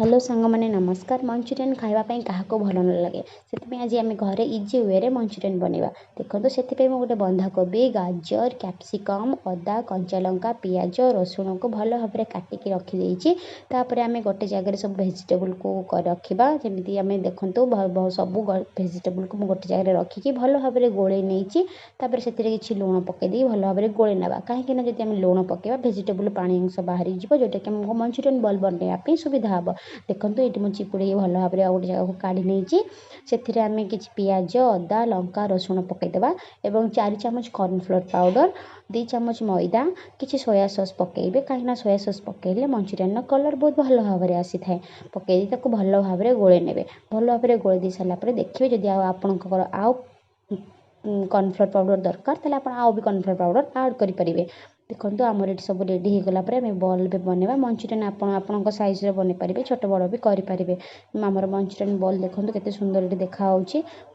Hello सांग मैंने नमस्कार। मंचूरियन खावाई क्या भल न लगे से आज आम घरे इजी वे मंचूरियन बनवा। देखो से गोटे बंधाकोबी गाजर कैप्सिकम अदा कंचा लंका पियाज रसुण को भल भाव में काटिकी रखी आम गोटे जगह सब भेजिटेबल को रखा जमी आम देखूँ सब भेजिटेबल को गोटे जगह रखिकी भल भाव में गोल नहीं से किसी लुण पकईदी भल भाव में गोल ना कहीं जब आम लुण पकेवा भेजिटेबल पानी अंश बाहरी जोटा कि आमको मंचूरियन बॉल बनवाई सुविधा हम। देखो ये मुझे चिपुड़ी भल भाव में गोटे जगह काढ़ी नहीं से आम कि पियाज अदा लंका रसुण पकईदे और 4 चामच कॉर्नफ्लोर पाउडर 2 चामच मैदा किसी सोया सॉस पकईबे कहीं सोया सॉस पकईले मंचूरियन कलर बहुत भल भाव में आसी था पकई भल भाव में गोले ने भल भाव में गोले दी सारापर देखिए जदि आपंकर आउ कॉर्नफ्लोर पाउडर दरकार ताले आप आउ भी कॉर्नफ्लोर पाउडर ऐड करेंगे। देखो आमर ये सब रेडी हो गला बॉल भी बनवा मंचूरियन आपण साइज बन पारे छोट बड़ भी करेंगे। आमर मंचूरियन बॉल देखो के सुंदर ये देखा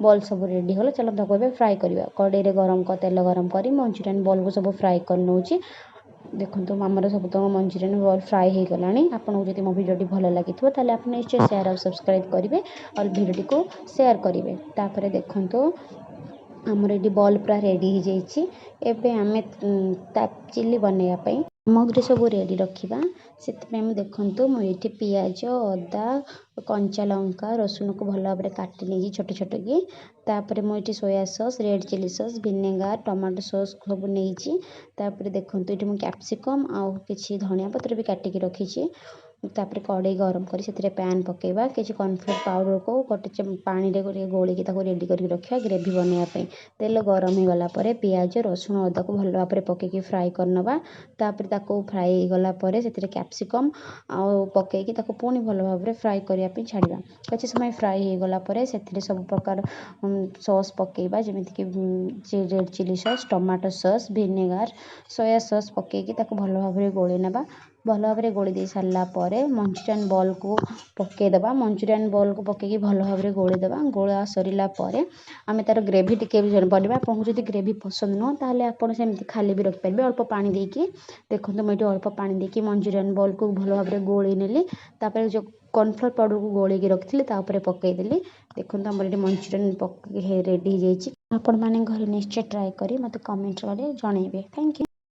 बॉल सब रेडी होगा चलो कहते फ्राए करवा कड़े गरम तेल गरम कर मंचूरियन बॉल को सब फ्राए कर नौ। देखो आमर सब तो मंचूरियन बॉल फ्राए हो गला आपको जब मो भिडियो भल लगी आप निश्चय शेयर और सब्सक्राइब करेंगे और भिडियो को शेयर करेंगे। तापर देखो आमर ये बॉल पूरा रेडी हो जाए आम चिली बनवाई सामग्री सब रेडी रखा से देखूँ मुझे पियाज अदा कंचा लंका रसुण को भल भाव में काटी नहीं छोट छोट की तापर मुझे soya sauce red chilli sauce vinegar tomato sauce सब नहीं देखो ये मुझे कैप्सिकम आउ कि धनिया पत्र भी काटिकी रखी तापर कड़े गरम कर पैन पकेवा किसी कॉर्नफ्लोर पाउडर को गोटे पानी गोलिकी रेडी कर रखा ग्रेवी बनवाई तेल गरम हो गला पियाज रसुण अदा को भल भाव में पकईकी फ्राए करनवा तापर फ्राए हो गला से कैप्सिकम आउ पकईकी पुणी भल भाव में फ्राए करने छाड़ा किसी समय फ्राए हो गला से सब प्रकार सॉस पकईवा जमीक red chilli sauce tomato sauce vinegar soya sauce पकईकी भल भाव में गोले ना भल भाव में गोली दे सारापर मंचूरियन बॉल को पकईदे मंचूरियन बॉल को पकईकी भल भाव में गोलीदे गोला सरला आम तार ग्रेवी टिके बनवा आपको जब ग्रेवी पसंद नुह ताल आपमती खाली भी रखिपारे अल्प पानी देकी देखो मुझे अल्प पानी देकी मंचूरियन बॉल को भल भाव में गोली नेली जो कॉर्नफ्लोर पाउडर को गोलिकी रखी पकईदेली। देखो आम ये मंचूरियन रेडी हो जाए आपण मैंने घर निश्चय ट्राए करी मत कमेंट करे जनइबे। Thank you.